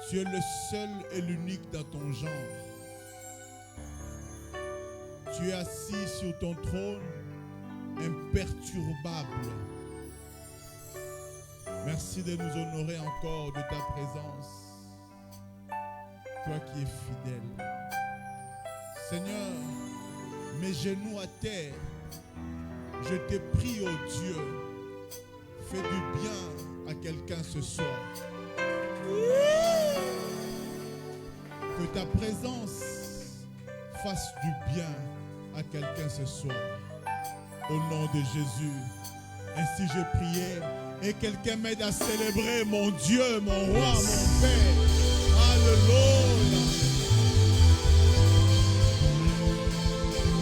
Tu es le seul et l'unique dans ton genre. Tu es assis sur ton trône, imperturbable. Merci de nous honorer encore de ta présence. Toi qui es fidèle. Seigneur, mes genoux à terre, je te prie, oh Dieu, fais du bien à quelqu'un ce soir. Que ta présence fasse du bien à quelqu'un ce soir. Au nom de Jésus. Ainsi j'ai prié. Et quelqu'un m'aide à célébrer mon Dieu, mon roi, mon Père. Alléluia.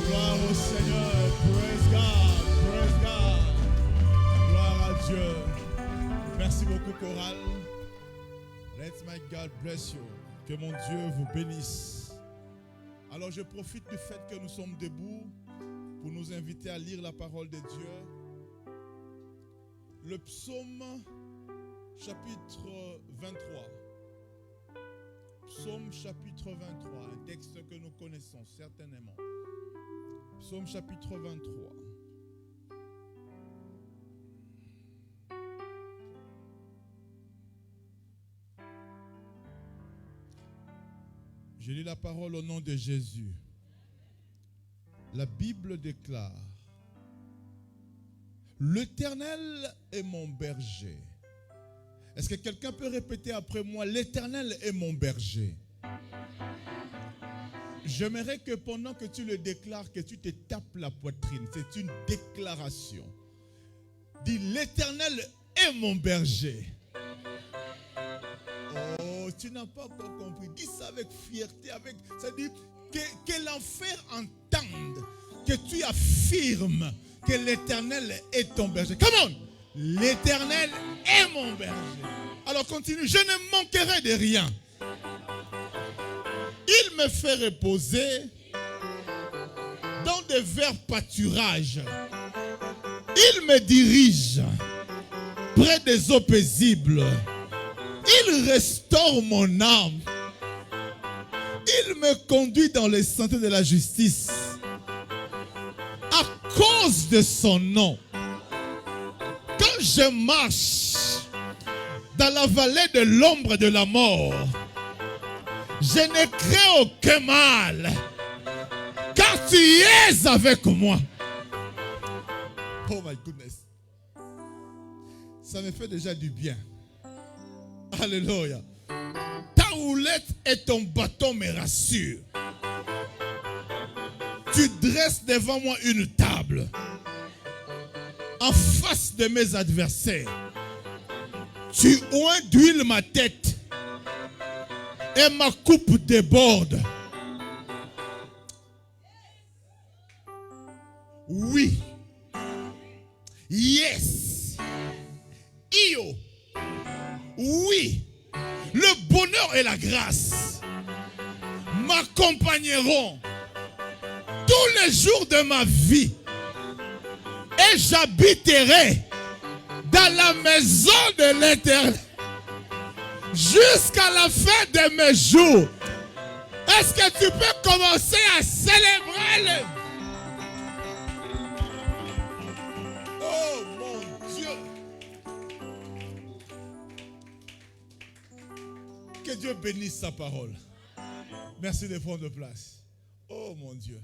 Gloire au Seigneur. Praise God. Praise God. Gloire à Dieu. Merci beaucoup, chorale. Let my God bless you. Que mon Dieu vous bénisse. Alors je profite du fait que nous sommes debout pour nous inviter à lire la parole de Dieu. Le psaume chapitre 23. Psaume chapitre 23, un texte que nous connaissons certainement. Psaume chapitre 23. Je lis la parole au nom de Jésus. La Bible déclare: L'Éternel est mon berger. Est-ce que quelqu'un peut répéter après moi? L'Éternel est mon berger. J'aimerais que pendant que tu le déclares, que tu te tapes la poitrine. C'est une déclaration. Dis: L'Éternel est mon berger. Oh, tu n'as pas encore compris. Dis ça avec fierté, ça dit que l'enfer entende que tu affirmes que l'Éternel est ton berger. Come on! L'Éternel est mon berger. Alors continue. Je ne manquerai de rien. Il me fait reposer dans de verts pâturages. Il me dirige près des eaux paisibles. Il restaure mon âme. Il me conduit dans les sentiers de la justice. À cause de son nom. Quand je marche dans la vallée de l'ombre de la mort, je ne crains aucun mal, car tu es avec moi. Oh my goodness. Ça me fait déjà du bien. Alléluia. Ta houlette et ton bâton me rassurent. Tu dresses devant moi une table en face de mes adversaires. Tu oins d'huile ma tête et ma coupe déborde. Oui. Yes. Io. Oui. Le bonheur et la grâce m'accompagneront tous les jours de ma vie. Et j'habiterai dans la maison de l'Éternel jusqu'à la fin de mes jours. Est-ce que tu peux commencer à célébrer le... Oh mon Dieu. Que Dieu bénisse sa parole. Merci de prendre place. Oh mon Dieu.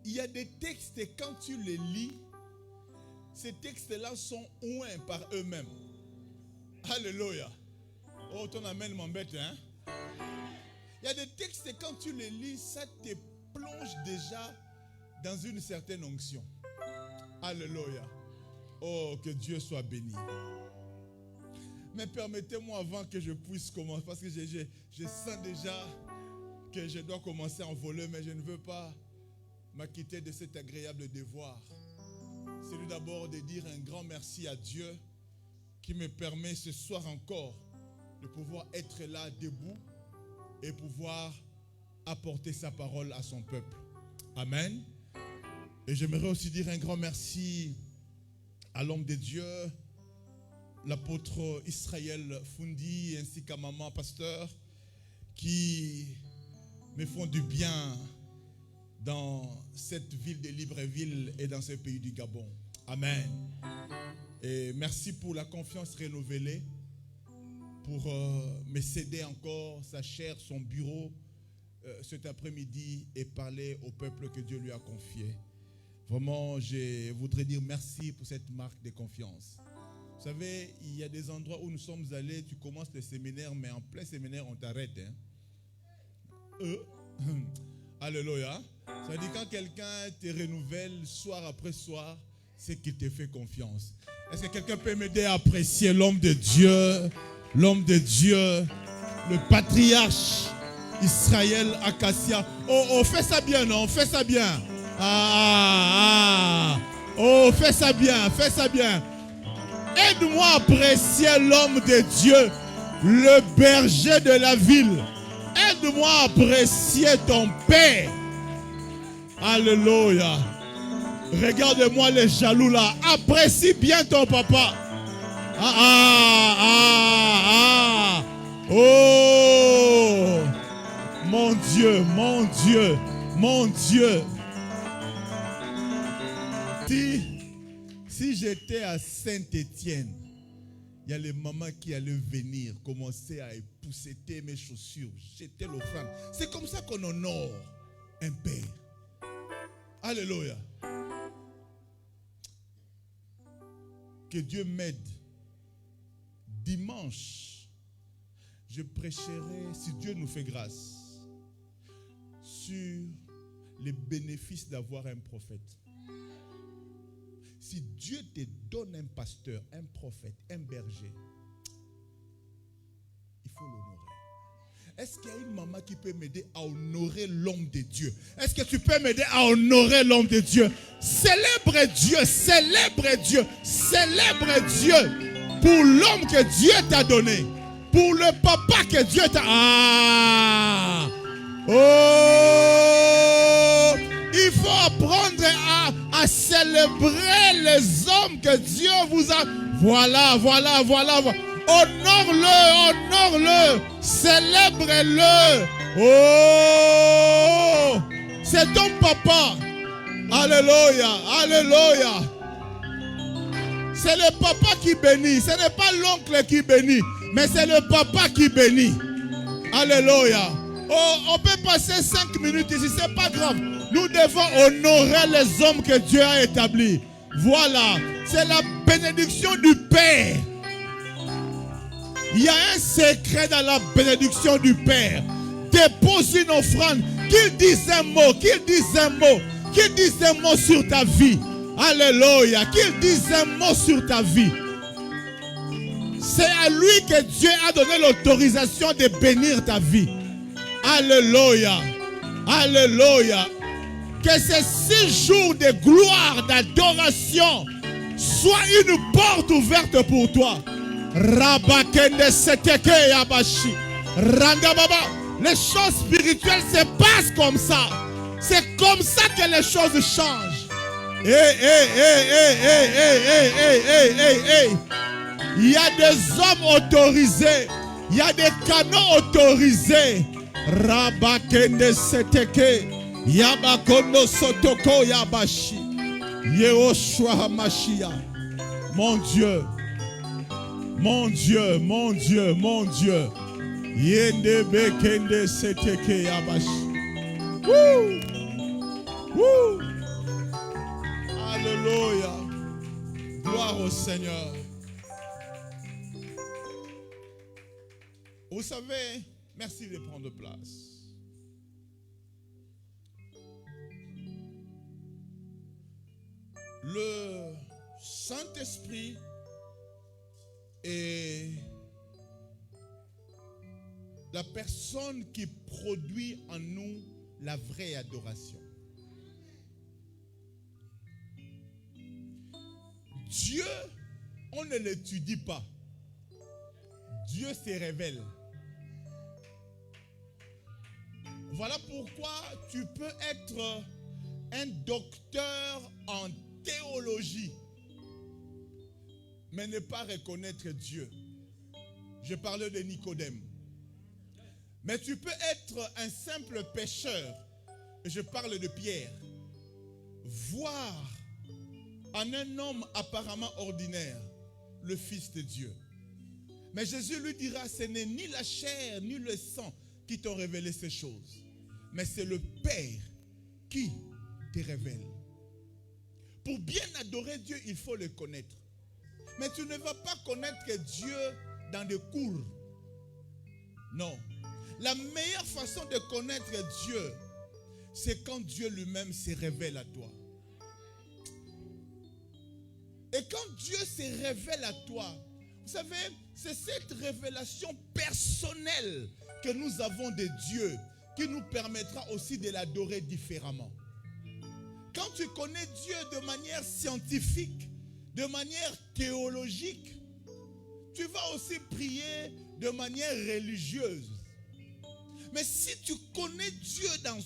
Il y a des textes, quand tu les lis, ces textes-là sont oints par eux-mêmes. Alléluia. Oh, ton amen m'embête, hein? Il y a des textes, quand tu les lis, ça te plonge déjà dans une certaine onction. Alléluia. Oh, que Dieu soit béni. Mais permettez-moi avant que je puisse commencer, parce que je sens déjà que je dois commencer à envoler, mais je ne veux pas m'acquitter de cet agréable devoir. C'est d'abord de dire un grand merci à Dieu qui me permet ce soir encore de pouvoir être là debout et pouvoir apporter sa parole à son peuple. Amen. Et j'aimerais aussi dire un grand merci à l'homme de Dieu, l'apôtre Israël Fundi ainsi qu'à maman pasteur qui me font du bien dans cette ville de Libreville et dans ce pays du Gabon. Amen. Et merci pour la confiance renouvelée, pour me céder encore sa chair, son bureau cet après-midi et parler au peuple que Dieu lui a confié. Vraiment, je voudrais dire merci pour cette marque de confiance. Vous savez, il y a des endroits où nous sommes allés, tu commences le séminaire, mais en plein séminaire, on t'arrête. Alléluia. Ça veut dire quand quelqu'un te renouvelle soir après soir, c'est qu'il te fait confiance. Est-ce que quelqu'un peut m'aider à apprécier l'homme de Dieu, le patriarche Israël Acacia? Oh, fais ça bien, non? Fais ça bien. Oh, fais ça bien, fais ça bien. Aide-moi à apprécier l'homme de Dieu, le berger de la ville. Aide-moi à apprécier ton Père. Alléluia. Regarde-moi les jaloux là. Apprécie bien ton papa. Oh, mon Dieu, mon Dieu, mon Dieu. Si j'étais à Saint-Étienne, il y a les mamans qui allaient venir, commencer à épousseter mes chaussures, jeter l'offrande. C'est comme ça qu'on honore un père. Alléluia. Que Dieu m'aide. Dimanche, je prêcherai, si Dieu nous fait grâce, sur les bénéfices d'avoir un prophète. Si Dieu te donne un pasteur, un prophète, un berger, il faut l'honorer. Est-ce qu'il y a une maman qui peut m'aider à honorer l'homme de Dieu? Est-ce que tu peux m'aider à honorer l'homme de Dieu? Célèbre Dieu, célèbre Dieu, célèbre Dieu pour l'homme que Dieu t'a donné, pour le papa que Dieu t'a... Il faut apprendre à célébrer les hommes que Dieu vous a... Voilà. Honore-le, célèbre-le. Oh, c'est ton papa. Alléluia. C'est le papa qui bénit. Ce n'est pas l'oncle qui bénit, mais c'est le papa qui bénit. Alléluia. Oh, on peut passer 5 minutes ici, c'est pas grave. Nous devons honorer les hommes que Dieu a établis. Voilà, c'est la bénédiction du Père. Il y a un secret dans la bénédiction du Père. Dépose une offrande, qu'il dise un mot, qu'il dise un mot sur ta vie. Alléluia, qu'il dise un mot sur ta vie. C'est à lui que Dieu a donné l'autorisation de bénir ta vie. Alléluia. Que ces 6 jours de gloire, d'adoration soient une porte ouverte pour toi. Rabakende seteke yabashi. Rangababa. Les choses spirituelles se passent comme ça. C'est comme ça que les choses changent. Il y a des hommes autorisés. Il y a des canaux autorisés. Rabakende seteke. Yabakono sotoko yabashi. Yehoshua Hamashiach. Mon Dieu. Yendebe kende seteke yabashi. Woo. Alléluia. Gloire au Seigneur. Vous savez, merci de prendre place. Le Saint-Esprit est la personne qui produit en nous la vraie adoration. Dieu, on ne l'étudie pas. Dieu se révèle. Voilà pourquoi tu peux être un docteur en théologie. mais ne pas reconnaître Dieu. Je parlais de Nicodème. Mais tu peux être un simple pécheur, et je parle de Pierre, voir en un homme apparemment ordinaire le Fils de Dieu. Mais Jésus lui dira, ce n'est ni la chair ni le sang qui t'ont révélé ces choses, mais c'est le Père qui te révèle. Pour bien adorer Dieu, il faut le connaître. Mais tu ne vas pas connaître Dieu dans des cours. Non. La meilleure façon de connaître Dieu, c'est quand Dieu lui-même se révèle à toi. Et quand Dieu se révèle à toi, vous savez, c'est cette révélation personnelle que nous avons de Dieu qui nous permettra aussi de l'adorer différemment. Quand tu connais Dieu de manière scientifique, de manière théologique, tu vas aussi prier de manière religieuse. Mais si tu connais Dieu dans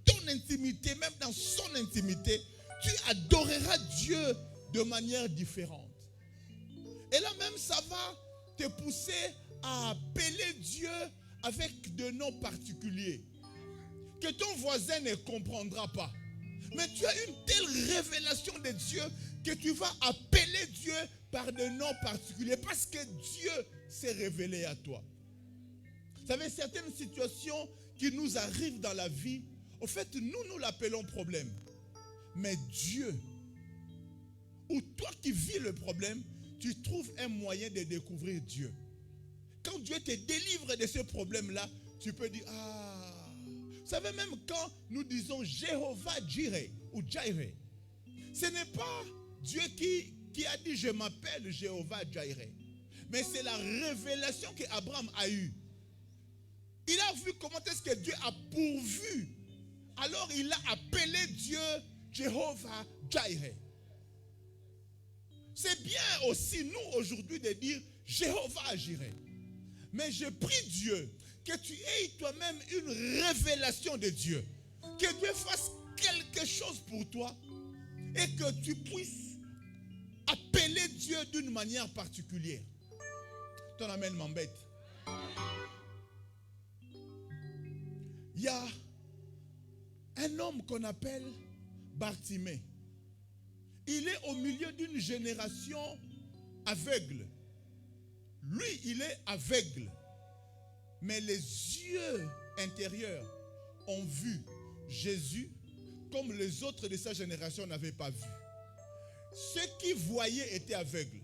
ton intimité, même dans son intimité, tu adoreras Dieu de manière différente. Et là même, ça va te pousser à appeler Dieu avec de noms particuliers que ton voisin ne comprendra pas. Mais tu as une telle révélation de Dieu que tu vas appeler Dieu par des noms particuliers parce que Dieu s'est révélé à toi. Vous savez, certaines situations qui nous arrivent dans la vie, au fait, nous l'appelons problème. Mais Dieu, ou toi qui vis le problème, tu trouves un moyen de découvrir Dieu. Quand Dieu te délivre de ce problème-là, tu peux dire, ah, vous savez, même quand nous disons Jéhovah Jireh ou Jireh, ce n'est pas Dieu qui a dit je m'appelle Jéhovah Jireh, mais c'est la révélation qu'Abraham a eue. Il a vu comment est-ce que Dieu a pourvu. Alors il a appelé Dieu Jéhovah Jireh. C'est bien aussi nous aujourd'hui de dire Jéhovah Jireh. Mais je prie Dieu que tu aies toi-même une révélation de Dieu. Que Dieu fasse quelque chose pour toi et que tu puisses appeler Dieu d'une manière particulière. Ton amen m'embête. Il y a un homme qu'on appelle Bartimée. Il est au milieu d'une génération aveugle. Lui, il est aveugle. Mais les yeux intérieurs ont vu Jésus comme les autres de sa génération n'avaient pas vu. Ceux qui voyaient étaient aveugles.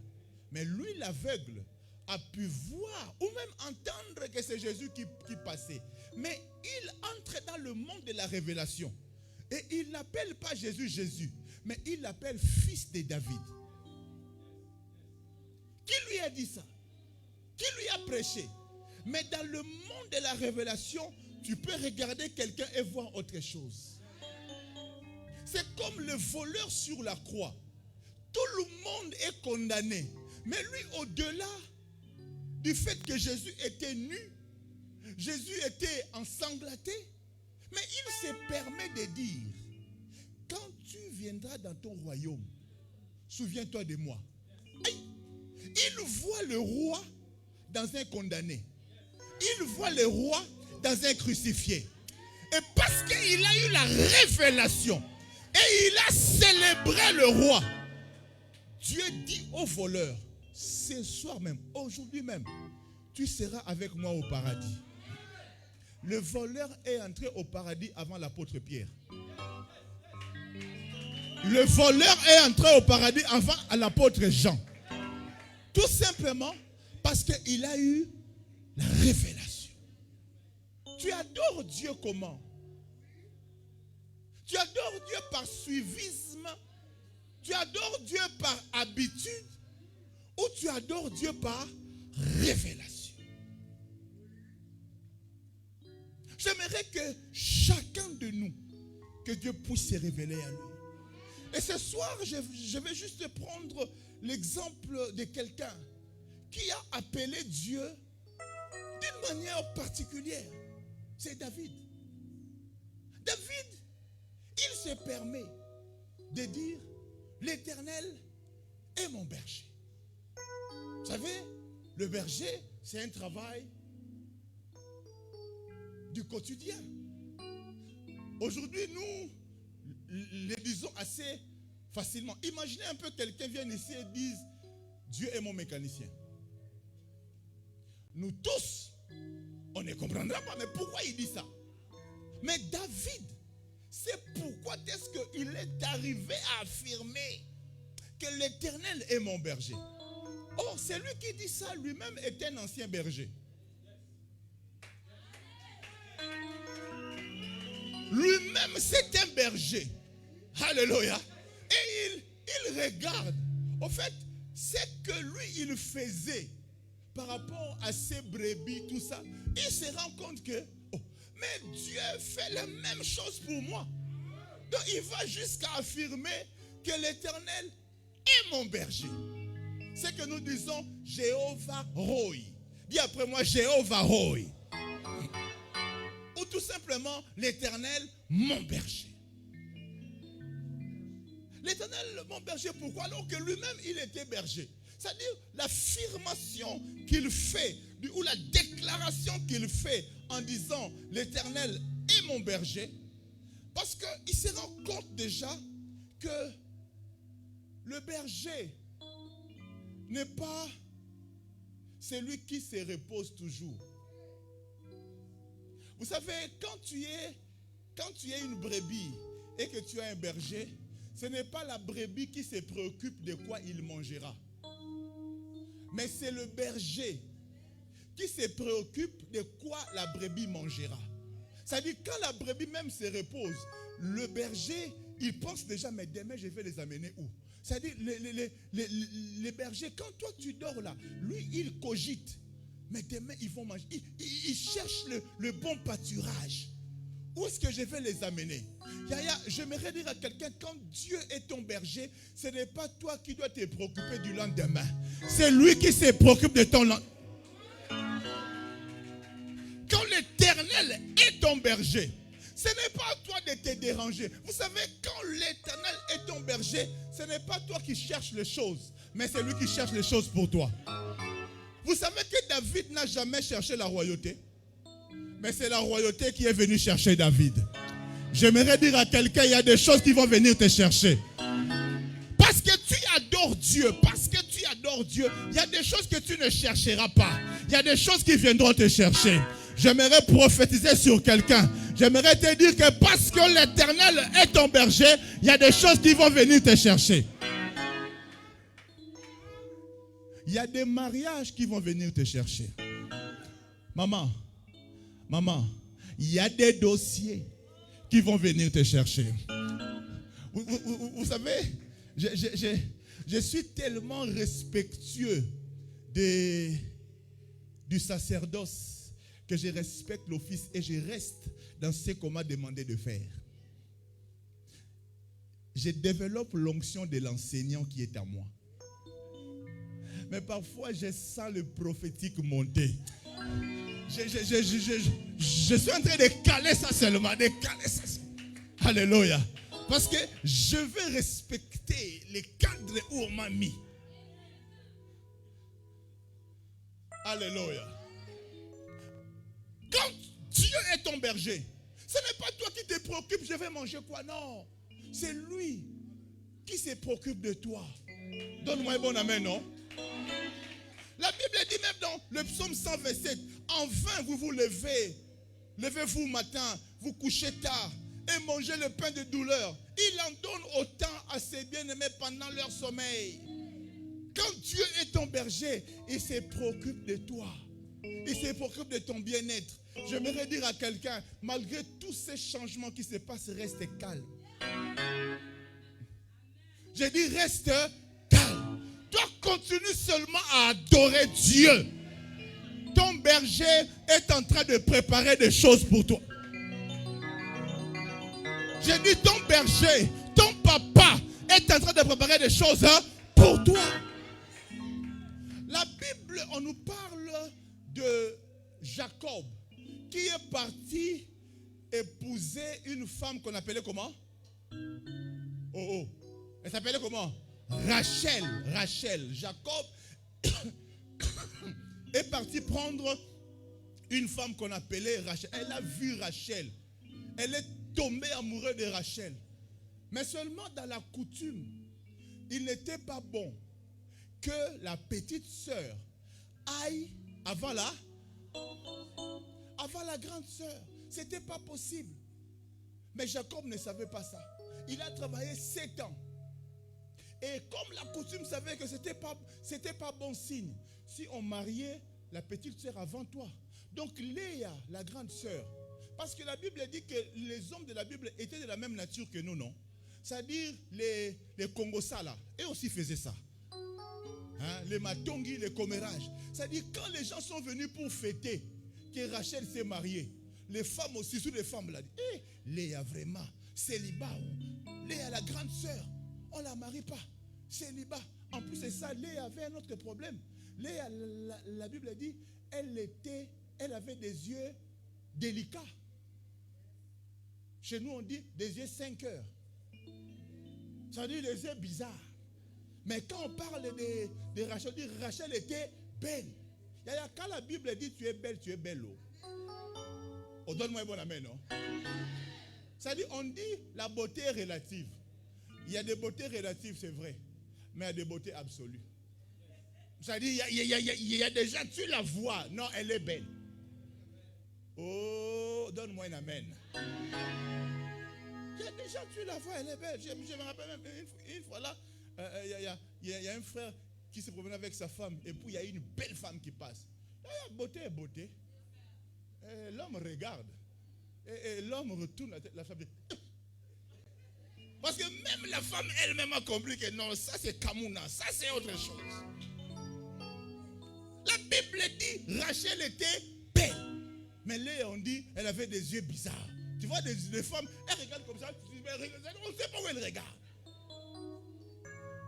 Mais lui, l'aveugle, a pu voir ou même entendre que c'est Jésus qui passait. Mais il entre dans le monde de la révélation. Et il n'appelle pas Jésus Jésus, mais il l'appelle fils de David. Qui lui a dit ça? Qui lui a prêché? Mais dans le monde de la révélation, tu peux regarder quelqu'un et voir autre chose. C'est comme le voleur sur la croix. Tout le monde est condamné. Mais lui, au-delà du fait que Jésus était nu, Jésus était ensanglanté, mais il se permet de dire, quand tu viendras dans ton royaume, souviens-toi de moi. Il voit le roi dans un condamné. Il voit le roi dans un crucifié. Et parce qu'il a eu la révélation et il a célébré le roi, Dieu dit au voleur, ce soir même, aujourd'hui même, tu seras avec moi au paradis. Le voleur est entré au paradis avant l'apôtre Pierre. Le voleur est entré au paradis avant l'apôtre Jean. Tout simplement parce qu'il a eu la révélation. Tu adores Dieu comment? Tu adores Dieu par suivisme? Tu adores Dieu par habitude? Ou tu adores Dieu par révélation? J'aimerais que chacun de nous, que Dieu puisse se révéler à lui. Et ce soir, je vais juste prendre l'exemple de quelqu'un qui a appelé Dieu d'une manière particulière. C'est David. David, il se permet de dire, l'Éternel est mon berger. Vous savez, le berger, c'est un travail du quotidien. Aujourd'hui, nous les disons assez facilement. Imaginez un peu quelqu'un vienne ici et dise Dieu est mon mécanicien. Nous tous, on ne comprendra pas, mais pourquoi il dit ça? Mais David, c'est pourquoi est-ce qu'il est arrivé à affirmer que l'Éternel est mon berger. Or, celui qui dit ça lui-même est un ancien berger. Lui-même, c'est un berger. Alléluia. Et il regarde. Au fait, c'est que lui, il faisait par rapport à ses brebis, tout ça. Il se rend compte que, mais Dieu fait la même chose pour moi. Donc, il va jusqu'à affirmer que l'Éternel est mon berger. C'est que nous disons Jéhovah Roi. Dis après moi Jéhovah Roi. Ou tout simplement l'Éternel mon berger. L'Éternel mon berger, pourquoi? Alors que lui-même il était berger. C'est-à-dire l'affirmation qu'il fait ou la déclaration qu'il fait en disant l'Éternel est mon berger. Parce qu'il se rend compte déjà que le berger n'est pas celui qui se repose toujours. Vous savez, quand tu es une brebis et que tu as un berger, ce n'est pas la brebis qui se préoccupe de quoi il mangera. Mais c'est le berger qui se préoccupe de quoi la brebis mangera. C'est-à-dire, quand la brebis même se repose, le berger, il pense déjà, mais demain je vais les amener où? C'est-à-dire, les bergers, quand toi tu dors là, lui il cogite. Mais demain ils vont manger. Il cherche le bon pâturage. Où est-ce que je vais les amener? Yaya, j'aimerais dire à quelqu'un, quand Dieu est ton berger, ce n'est pas toi qui dois te préoccuper du lendemain. C'est lui qui se préoccupe de ton lendemain. Quand l'Éternel est ton berger, ce n'est pas à toi de te déranger. Vous savez, quand l'Éternel est ton berger, ce n'est pas toi qui cherches les choses, mais c'est lui qui cherche les choses pour toi. Vous savez que David n'a jamais cherché la royauté, mais c'est la royauté qui est venue chercher David. J'aimerais dire à quelqu'un, il y a des choses qui vont venir te chercher. Parce que tu adores Dieu, il y a des choses que tu ne chercheras pas. Il y a des choses qui viendront te chercher. J'aimerais prophétiser sur quelqu'un. J'aimerais te dire que parce que l'Éternel est ton berger, il y a des choses qui vont venir te chercher. Il y a des mariages qui vont venir te chercher. Maman, il y a des dossiers qui vont venir te chercher. Vous savez, je suis tellement respectueux du sacerdoce que je respecte l'office et je reste dans ce qu'on m'a demandé de faire. Je développe l'onction de l'enseignant qui est à moi. Mais parfois, je sens le prophétique monter. Je suis en train de caler ça seulement, de caler ça. Alléluia. Parce que je veux respecter les cadres où on m'a mis. Alléluia. Quand Dieu est ton berger, ce n'est pas toi qui te préoccupes, je vais manger quoi, non. C'est lui qui se préoccupe de toi. Donne-moi un bon amen, non? La Bible dit même dans le psaume 127, en vain vous vous levez, levez-vous matin, vous couchez tard et mangez le pain de douleur. Il en donne autant à ses bien-aimés pendant leur sommeil. Quand Dieu est ton berger, il se préoccupe de toi. Il se préoccupe de ton bien-être. J'aimerais dire à quelqu'un, malgré tous ces changements qui se passent, reste calme. Je dis reste calme. Toi, continue seulement à adorer Dieu. Ton berger est en train de préparer des choses pour toi. Je dis ton berger, ton papa est en train de préparer des choses pour toi. La Bible, on nous parle de Jacob qui est parti épouser une femme qu'on appelait comment? Elle s'appelait comment? Rachel. Jacob est parti prendre une femme qu'on appelait Rachel. Elle a vu Rachel. Elle est tombée amoureuse de Rachel. Mais seulement dans la coutume, il n'était pas bon que la petite sœur aille avant la grande sœur. Ce n'était pas possible. Mais Jacob ne savait pas ça. Il a travaillé 7 ans. Et comme la coutume savait que ce n'était pas bon signe, si on mariait la petite sœur avant toi. Donc Léa, la grande sœur, parce que la Bible dit que les hommes de la Bible étaient de la même nature que nous, non? C'est-à-dire les Congosa là, eux aussi faisaient ça. Hein? Les Matongi, les commérages. C'est-à-dire quand les gens sont venus pour fêter que Rachel s'est mariée, les femmes aussi, sous les femmes là, Léa vraiment, célibat. Léa la grande sœur, on ne la marie pas. Célibat. En plus de ça, Léa avait un autre problème. Léa, la Bible dit, elle avait des yeux délicats. Chez nous, on dit des yeux 5 heures. Ça veut dire des yeux bizarres. Mais quand on parle de Rachel, on dit Rachel était belle. Quand la Bible dit tu es belle. Oh, donne-moi un bon amen, non? Ça dit, on dit la beauté est relative. Il y a des beautés relatives, c'est vrai. Mais il y a des beautés absolues. Ça dit, il y a des gens, tu la vois. Non, elle est belle. Oh, donne-moi un amen. Il y a des gens, tu la vois, elle est belle. Je me rappelle même une fois là, il y a un frère qui se promenait avec sa femme. Et puis il y a une belle femme qui passe. Beauté est beauté. L'homme regarde. Et l'homme retourne la femme dit. Parce que même la femme elle-même a compris que non, ça c'est Kamuna, ça c'est autre chose. La Bible dit Rachel était belle. Mais Léa, on dit, elle avait des yeux bizarres. Tu vois des femmes, elles regardent comme ça, on ne sait pas où elles regardent.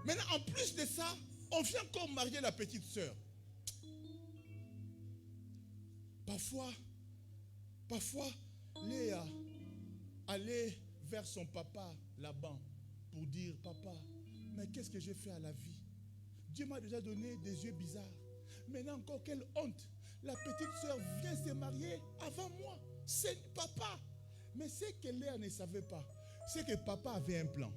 Maintenant, en plus de ça, on vient encore marier la petite sœur. Parfois, Léa allait vers son papa Laban pour dire, papa, mais qu'est-ce que j'ai fait à la vie? Dieu m'a déjà donné des yeux bizarres. Maintenant encore, quelle honte. La petite sœur vient se marier avant moi. C'est papa. Mais ce que Léa ne savait pas, c'est que papa avait un plan.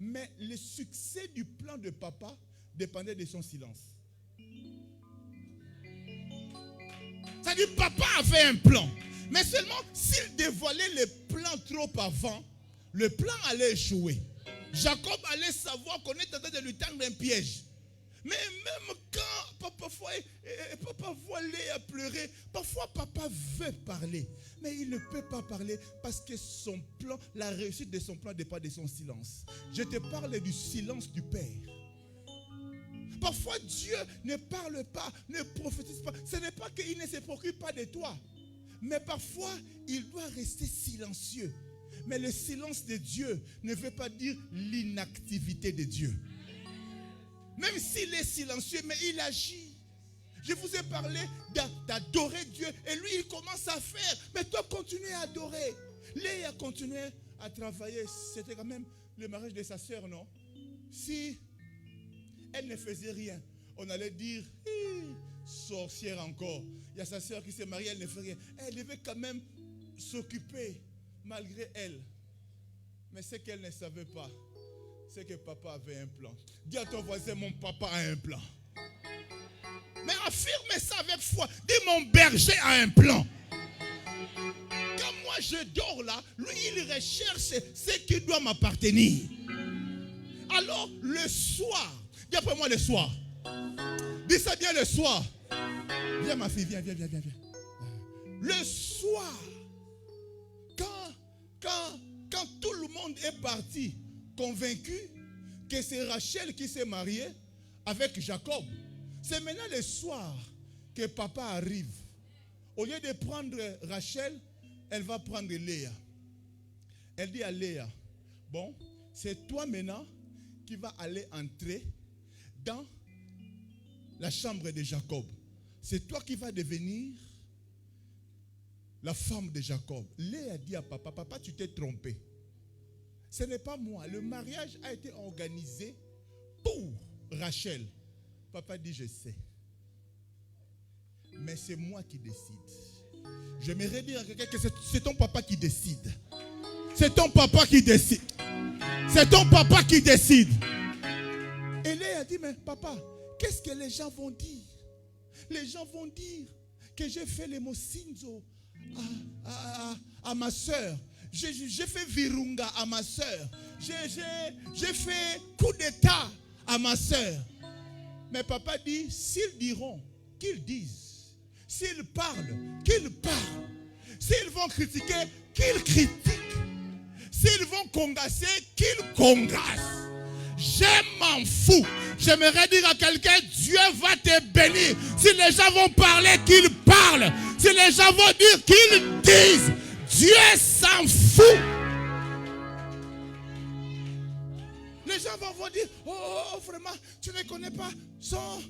Mais le succès du plan de papa dépendait de son silence. C'est-à-dire papa avait un plan. Mais seulement s'il dévoilait le plan trop avant, le plan allait échouer. Jacob allait savoir qu'on est en train de lui tendre un piège. Mais même quand parfois papa voit Léa pleurer, parfois papa veut parler, mais il ne peut pas parler parce que son plan, la réussite de son plan dépend de son silence. Je te parle du silence du Père. Parfois Dieu ne parle pas, ne prophétise pas. Ce n'est pas qu'il ne se préoccupe pas de toi, mais parfois il doit rester silencieux. Mais le silence de Dieu ne veut pas dire l'inactivité de Dieu. Même s'il est silencieux, mais il agit. Je vous ai parlé d'adorer Dieu. Et lui, il commence à faire. Mais toi, continue à adorer. Léa continuait à travailler. C'était quand même le mariage de sa sœur, non? Si elle ne faisait rien, on allait dire, sorcière encore. Il y a sa sœur qui s'est mariée, elle ne fait rien. Elle devait quand même s'occuper, malgré elle. Mais ce qu'elle ne savait pas, c'est que papa avait un plan. Dis à ton voisin, mon papa a un plan. Mais affirme ça avec foi. Dis, mon berger a un plan. Quand moi je dors là, lui il recherche ce qui doit m'appartenir. Alors le soir, dis après moi le soir. Dis ça bien le soir. Viens ma fille, viens. Le soir, quand tout le monde est parti, convaincu que c'est Rachel qui s'est mariée avec Jacob. C'est maintenant le soir que papa arrive. Au lieu de prendre Rachel, elle va prendre Léa. Elle dit à Léa, bon, c'est toi maintenant qui vas aller entrer dans la chambre de Jacob. C'est toi qui vas devenir la femme de Jacob. Léa dit à papa, papa, tu t'es trompé. Ce n'est pas moi. Le mariage a été organisé pour Rachel. Papa dit, je sais. Mais c'est moi qui décide. J'aimerais dire à quelqu'un que c'est ton papa qui décide. C'est ton papa qui décide. C'est ton papa qui décide. Et Léa a dit, mais papa, qu'est-ce que les gens vont dire? Les gens vont dire que j'ai fait les mosinzo à ma soeur. J'ai fait virunga à ma soeur. J'ai fait coup d'état à ma soeur. Mais papa dit, s'ils diront, qu'ils disent. S'ils parlent, qu'ils parlent. S'ils vont critiquer, qu'ils critiquent. S'ils vont congasser, qu'ils congassent. Je m'en fous. J'aimerais dire à quelqu'un, Dieu va te bénir. Si les gens vont parler, qu'ils parlent. Si les gens vont dire, qu'ils disent. Dieu s'en fout. Les gens vont dire, oh vraiment, tu ne connais pas son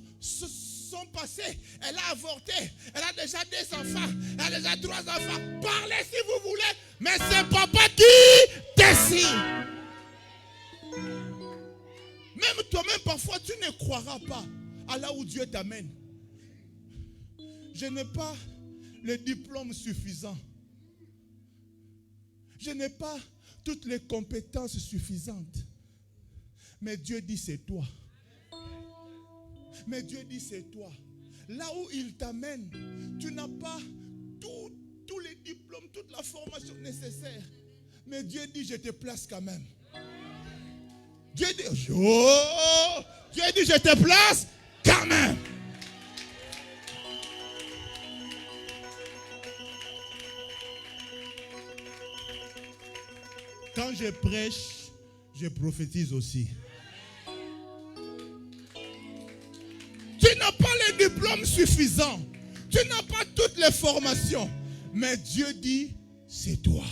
passé. Elle a avorté. Elle a déjà 2 enfants. Elle a déjà 3 enfants. Parlez si vous voulez. Mais c'est papa qui décide. Même toi-même, parfois, tu ne croiras pas à là où Dieu t'amène. Je n'ai pas le diplôme suffisant. Je n'ai pas toutes les compétences suffisantes. Mais Dieu dit c'est toi. Mais Dieu dit c'est toi. Là où il t'amène, tu n'as pas tous les diplômes, toute la formation nécessaire. Mais Dieu dit je te place quand même. Dieu dit, Dieu dit je te place quand même. Quand je prêche, je prophétise aussi. Tu n'as pas les diplômes suffisants. Tu n'as pas toutes les formations. Mais Dieu dit, c'est toi.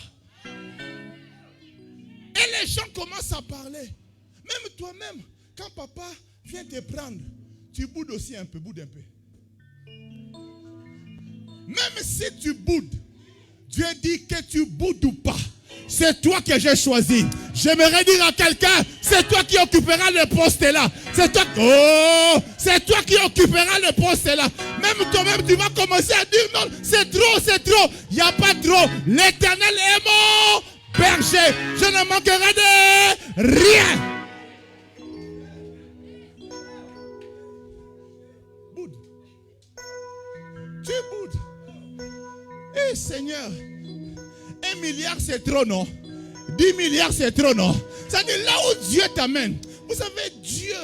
Et les gens commencent à parler. Même toi-même, quand papa vient te prendre, tu boudes aussi un peu, boude un peu. Même si tu boudes, Dieu dit que tu boudes ou pas. C'est toi que j'ai choisi. J'aimerais dire à quelqu'un, c'est toi qui occuperas le poste là. C'est toi qui occuperas le poste là. Même toi-même, tu vas commencer à dire non, c'est trop, c'est trop. Il n'y a pas trop. L'Éternel est mon berger. Je ne manquerai de rien. Boude. Tu boudes. Eh Seigneur. 1 milliard c'est trop, non? 10 milliards c'est trop, non? C'est-à-dire là où Dieu t'amène. Vous savez, Dieu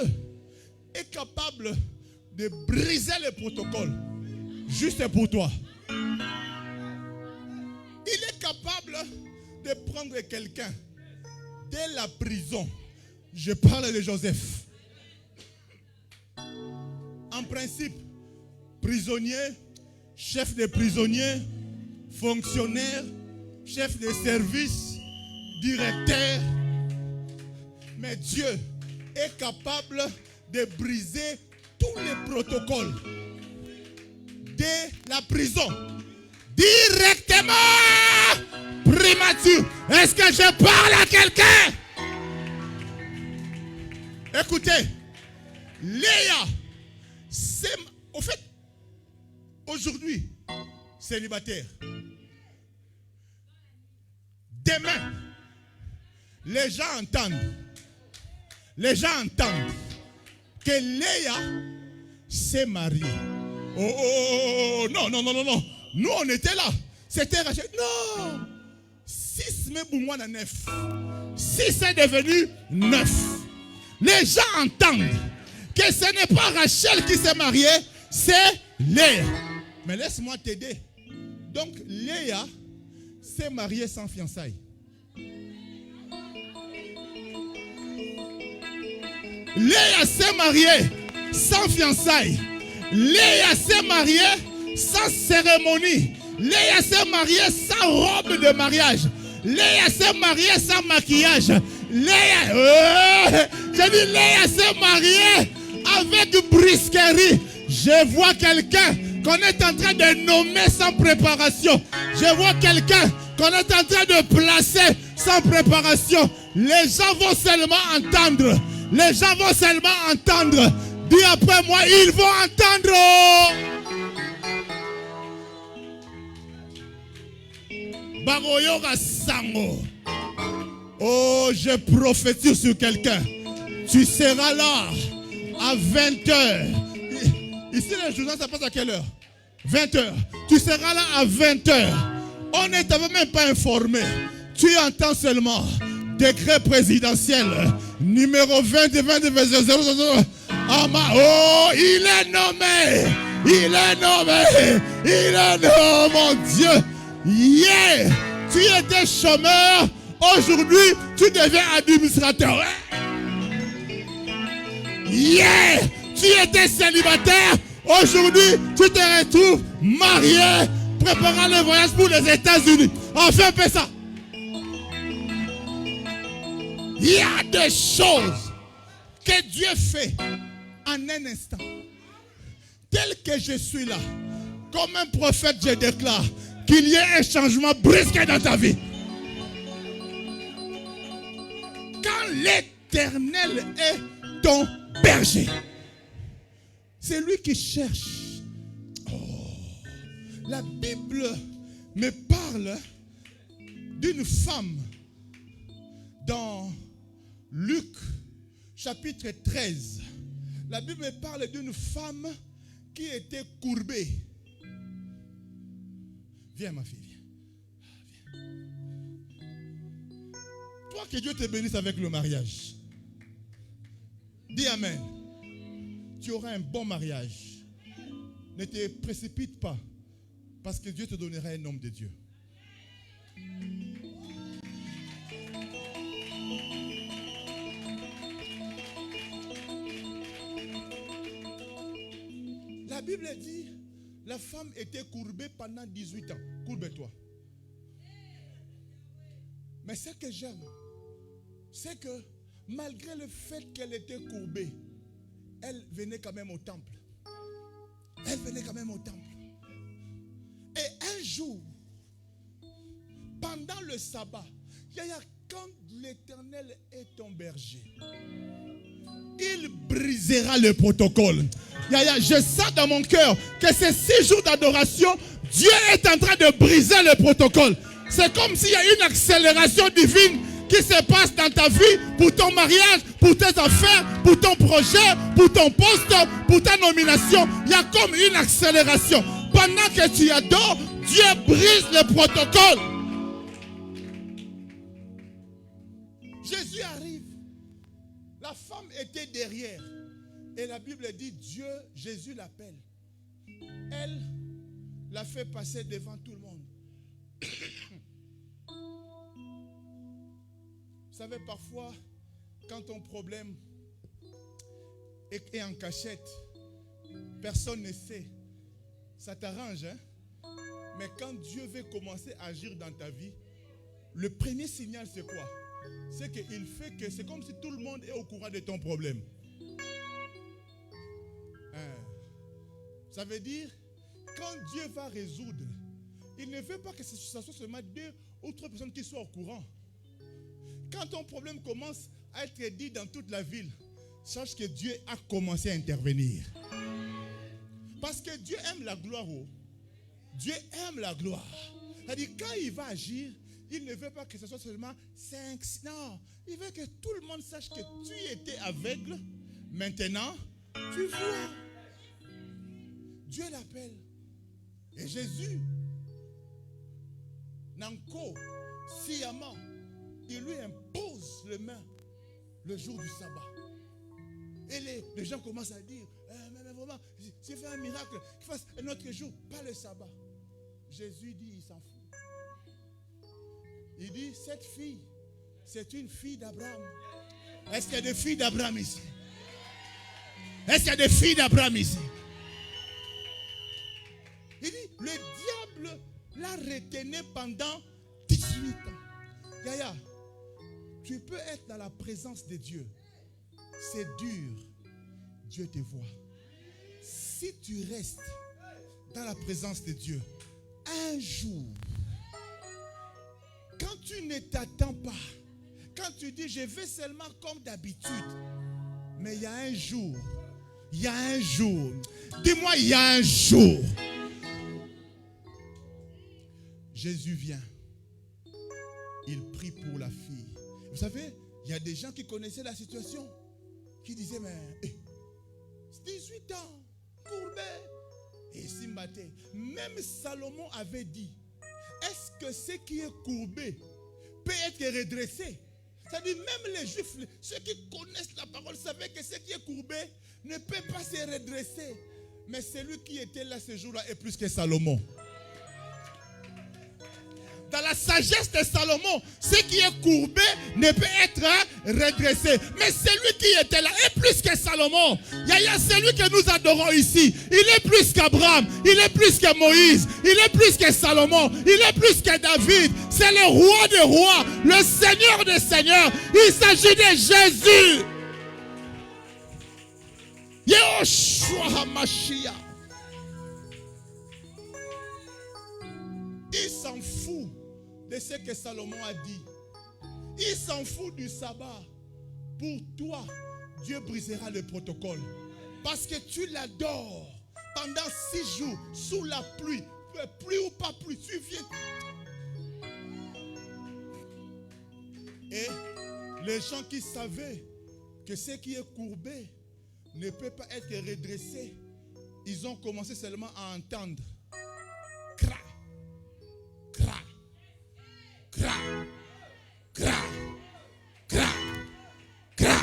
est capable de briser le protocole juste pour toi. Il est capable de prendre quelqu'un dès la prison. Je parle de Joseph. En principe, prisonnier, chef de prisonnier, fonctionnaire, chef de service, directeur. Mais Dieu est capable de briser tous les protocoles de la prison. Directement, primature. Est-ce que je parle à quelqu'un? Écoutez, Léa, c'est, au fait, aujourd'hui, célibataire. Demain, les gens entendent que Léa s'est mariée. Oh, non. Nous, on était là. C'était Rachel. Non. 6 mais pour moi, 9. 6 est devenu 9. Les gens entendent que ce n'est pas Rachel qui s'est mariée, c'est Léa. Mais laisse-moi t'aider. Donc, Léa s'est mariée sans fiançailles. Léa s'est mariée sans fiançailles. Léa s'est mariée sans cérémonie. Léa s'est mariée sans robe de mariage. Léa s'est mariée sans maquillage. Léa, j'ai dit Léa s'est mariée avec brusquerie. Je vois quelqu'un qu'on est en train de nommer sans préparation. Je vois quelqu'un qu'on est en train de placer sans préparation. Les gens vont seulement entendre. Les gens vont seulement entendre. Dis après moi, ils vont entendre. Baroyoga sango. Oh, je prophétise sur quelqu'un. Tu seras là à 20h. Ici, le journal, ça passe à quelle heure? 20h. Tu seras là à 20h. On ne t'avait même pas informé. Tu entends seulement décret présidentiel numéro 20 000. Oh, il est nommé. Il est nommé. Il est nommé, mon Dieu. Hier, tu étais chômeur. Aujourd'hui, tu deviens administrateur. Hier, tu étais célibataire. Aujourd'hui, tu te retrouves marié, préparant le voyage pour les États-Unis. Enfin, fais ça. Il y a des choses que Dieu fait en un instant. Tel que je suis là, comme un prophète, je déclare qu'il y ait un changement brusque dans ta vie. Quand l'Éternel est ton berger, c'est lui qui cherche. Oh, la Bible me parle d'une femme dans Luc chapitre 13. La Bible me parle d'une femme qui était courbée. Viens ma fille, viens. Toi, que Dieu te bénisse avec le mariage. Dis amen. Tu auras un bon mariage. Ne te précipite pas, parce que Dieu te donnera un homme de Dieu. La Bible dit, la femme était courbée pendant 18 ans. Courbe-toi. Mais ce que j'aime, c'est que malgré le fait qu'elle était courbée, elle venait quand même au temple. Elle venait quand même au temple. Et un jour, pendant le sabbat, quand l'Éternel est ton berger, il brisera le protocole. Je sens dans mon cœur que ces 6 jours d'adoration, Dieu est en train de briser le protocole. C'est comme s'il y a une accélération divine qui se passe dans ta vie, pour ton mariage, pour tes affaires, pour ton projet, pour ton poste, pour ta nomination. Il y a comme une accélération. Pendant que tu adores, Dieu brise le protocole. Jésus arrive. La femme était derrière. Et la Bible dit, Jésus l'appelle. Elle l'a fait passer devant tout le monde. Vous savez, parfois, quand ton problème est en cachette, personne ne sait. Ça t'arrange, hein? Mais quand Dieu veut commencer à agir dans ta vie, le premier signal, c'est quoi? C'est qu'il fait que c'est comme si tout le monde est au courant de ton problème. Ça veut dire, quand Dieu va résoudre, il ne veut pas que ce soit seulement 2 ou 3 personnes qui soient au courant. Quand ton problème commence à être dit dans toute la ville, sache que Dieu a commencé à intervenir. Parce que Dieu aime la gloire. Dieu aime la gloire. C'est-à-dire, quand il va agir, il ne veut pas que ce soit seulement 5. Non, il veut que tout le monde sache que tu étais aveugle. Maintenant, tu vois. Dieu l'appelle. Et Jésus, Nanko, sciemment, il lui impose les mains le jour du sabbat. Et les gens commencent à dire, mais vraiment, s'il fait un miracle, qu'il fasse un autre jour, pas le sabbat. Jésus dit, il s'en fout. Il dit, cette fille, c'est une fille d'Abraham. Est-ce qu'il y a des filles d'Abraham ici? Est-ce qu'il y a des filles d'Abraham ici? Il dit, le diable l'a retenu pendant 18 ans. Yaya, tu peux être dans la présence de Dieu. C'est dur. Dieu te voit. Si tu restes dans la présence de Dieu, un jour, quand tu ne t'attends pas, quand tu dis je vais seulement comme d'habitude, mais il y a un jour, dis-moi, il y a un jour, Jésus vient. il prie pour la fille. Vous savez, il y a des gens qui connaissaient la situation, qui disaient, mais 18 ans, courbé, et Simbaté. Même Salomon avait dit, est-ce que ce qui est courbé peut être redressé? C'est-à-dire, même les Juifs, ceux qui connaissent la parole, savaient que ce qui est courbé ne peut pas se redresser. Mais celui qui était là ce jour-là est plus que Salomon. Dans la sagesse de Salomon, ce qui est courbé ne peut être redressé. Mais celui qui était là est plus que Salomon. Il y a celui que nous adorons ici. Il est plus qu'Abraham. Il est plus que Moïse. Il est plus que Salomon. Il est plus que David. C'est le roi des rois. Le Seigneur des seigneurs. Il s'agit de Jésus. Yehoshua HaMashiach. Il s'en fout de ce que Salomon a dit. Il s'en fout du sabbat. Pour toi, Dieu brisera le protocole. Parce que tu l'adores pendant 6 jours, sous la pluie. Pluie ou pas pluie, tu viens. Et les gens qui savaient que ce qui est courbé ne peut pas être redressé, ils ont commencé seulement à entendre. Cra, cra, cra, cra, cra, cra,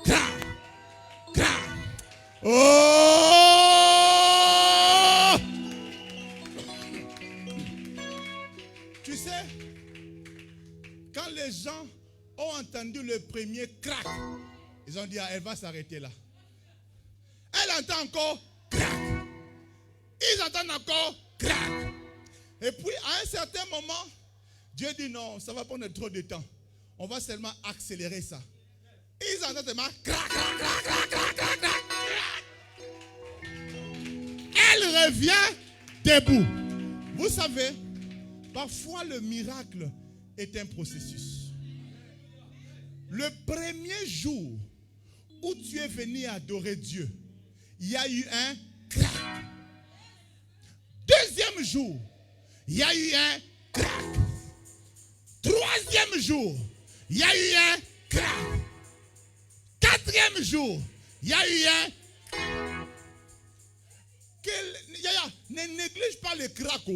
cra, cra. Oh! Tu sais, quand les gens ont entendu le premier crack, ils ont dit, ah, elle va s'arrêter là. Elle entend encore crack. Ils entendent encore crack. Et puis, à un certain moment, Dieu dit non, ça va prendre trop de temps. On va seulement accélérer ça. Ils entendent seulement crack, crack, crack, crack, crack, crack, crack. Elle revient debout. Vous savez, parfois le miracle est un processus. Le premier jour où tu es venu adorer Dieu, il y a eu un crack. Deuxième jour, il y a eu un crack. Troisième jour, il y a eu un crack. Quatrième jour, il y a eu un crack. Ne néglige pas les cracks.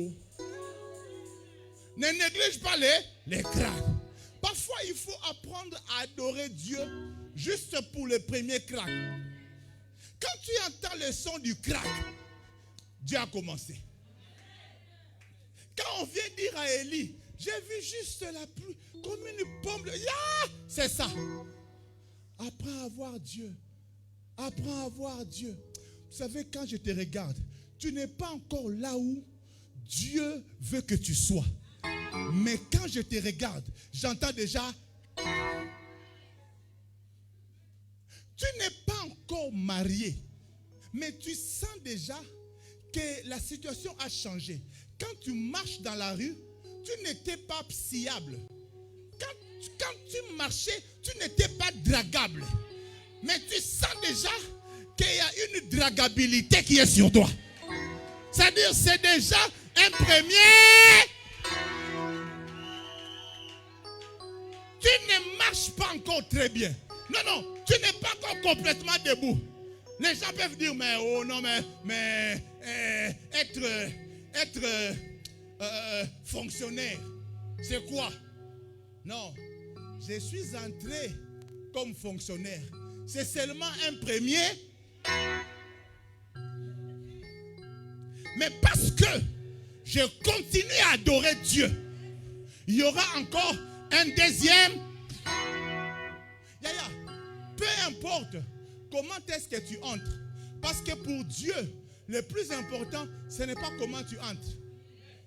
Ne néglige pas les cracks. Parfois, il faut apprendre à adorer Dieu juste pour le premier crack. Quand tu entends le son du crack, Dieu a commencé. Quand on vient dire à Élie, j'ai vu juste la pluie comme une pomme. C'est ça. Apprends à voir Dieu. Apprends à voir Dieu. Vous savez, quand je te regarde, tu n'es pas encore là où Dieu veut que tu sois. Mais quand je te regarde, j'entends déjà. Tu n'es pas encore marié, mais tu sens déjà que la situation a changé. Quand tu marches dans la rue, tu n'étais pas psiable. Quand tu marchais, tu n'étais pas dragable. Mais tu sens déjà qu'il y a une dragabilité qui est sur toi. C'est-à-dire, c'est déjà un premier. Tu ne marches pas encore très bien. Non, tu n'es pas encore complètement debout. Les gens peuvent dire, mais oh non, mais être fonctionnaire, c'est quoi? Non, je suis entré comme fonctionnaire. C'est seulement un premier. Mais parce que je continue à adorer Dieu, il y aura encore un deuxième. Yaya, peu importe comment est-ce que tu entres. Parce que pour Dieu, le plus important, ce n'est pas comment tu entres,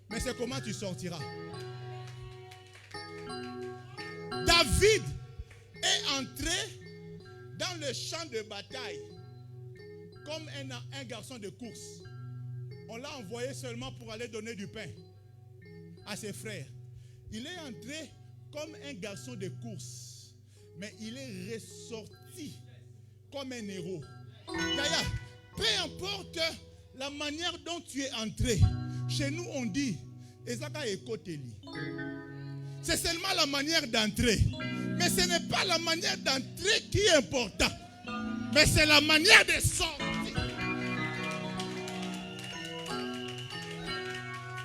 mais c'est comment tu sortiras. David est entré dans le champ de bataille comme un garçon de course. On l'a envoyé seulement pour aller donner du pain à ses frères. Il est entré comme un garçon de course, mais il est ressorti comme un héros. D'ailleurs, peu importe la manière dont tu es entré, chez nous on dit, Ezaka Ekoteli. c'est seulement la manière d'entrer. Mais ce n'est pas la manière d'entrer qui est importante. Mais c'est la manière de sortir.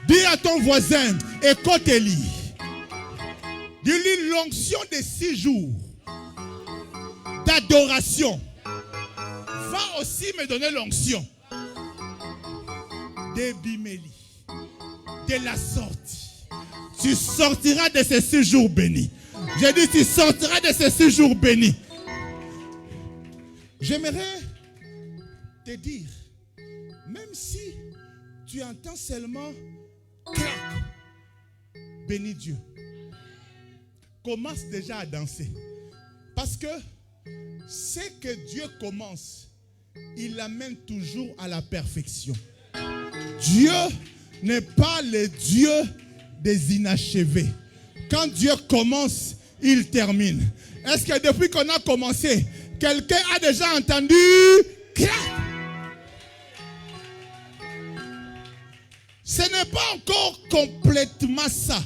Dis à ton voisin, écoute Élie. Dis-lui l'onction de 6 jours d'adoration. Va aussi me donner l'onction de Biméli, de la sortie. Tu sortiras de ces 6 jours bénis. J'ai dit, tu sortiras de ces 6 jours bénis. J'aimerais te dire, même si tu entends seulement clac, bénis Dieu. Commence déjà à danser. Parce que ce que Dieu commence, il l'amène toujours à la perfection. Dieu n'est pas le Dieu des inachevés. Quand Dieu commence, il termine. Est-ce que depuis qu'on a commencé, quelqu'un a déjà entendu clac? Ce n'est pas encore complètement ça.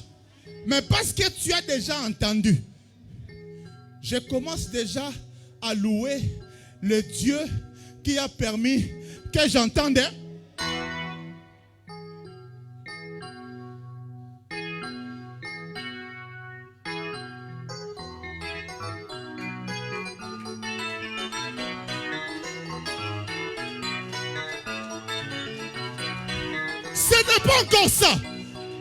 Mais parce que tu as déjà entendu, je commence déjà à louer le Dieu qui a permis que j'entende. Ce n'est pas encore ça.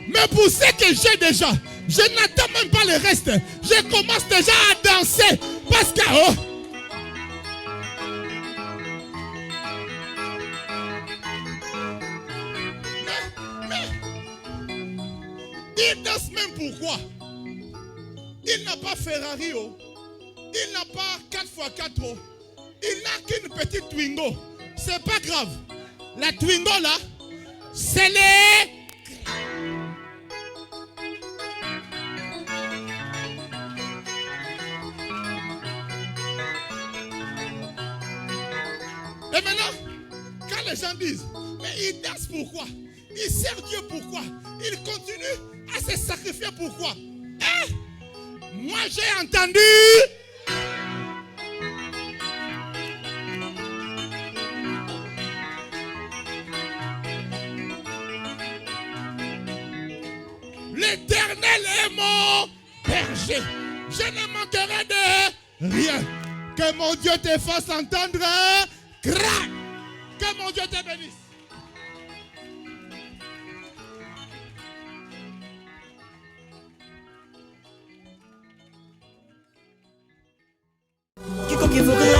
Mais pour ce que j'ai déjà, je n'attends même pas le reste. Je commence déjà à danser. Parce que... Oh, il danse même pourquoi? Il n'a pas Ferrari. Oh. Il n'a pas 4x4. Oh. Il n'a qu'une petite Twingo. C'est pas grave. La Twingo là, c'est les... Et maintenant, quand les gens disent, mais il danse pourquoi? Il sert Dieu pourquoi? Il continue à se sacrifier pourquoi? Eh? Moi j'ai entendu. L'Éternel est mon berger. Je ne manquerai de rien. Que mon Dieu te fasse entendre. Crac! Que mon Dieu te bénisse. Quiconque évoquerait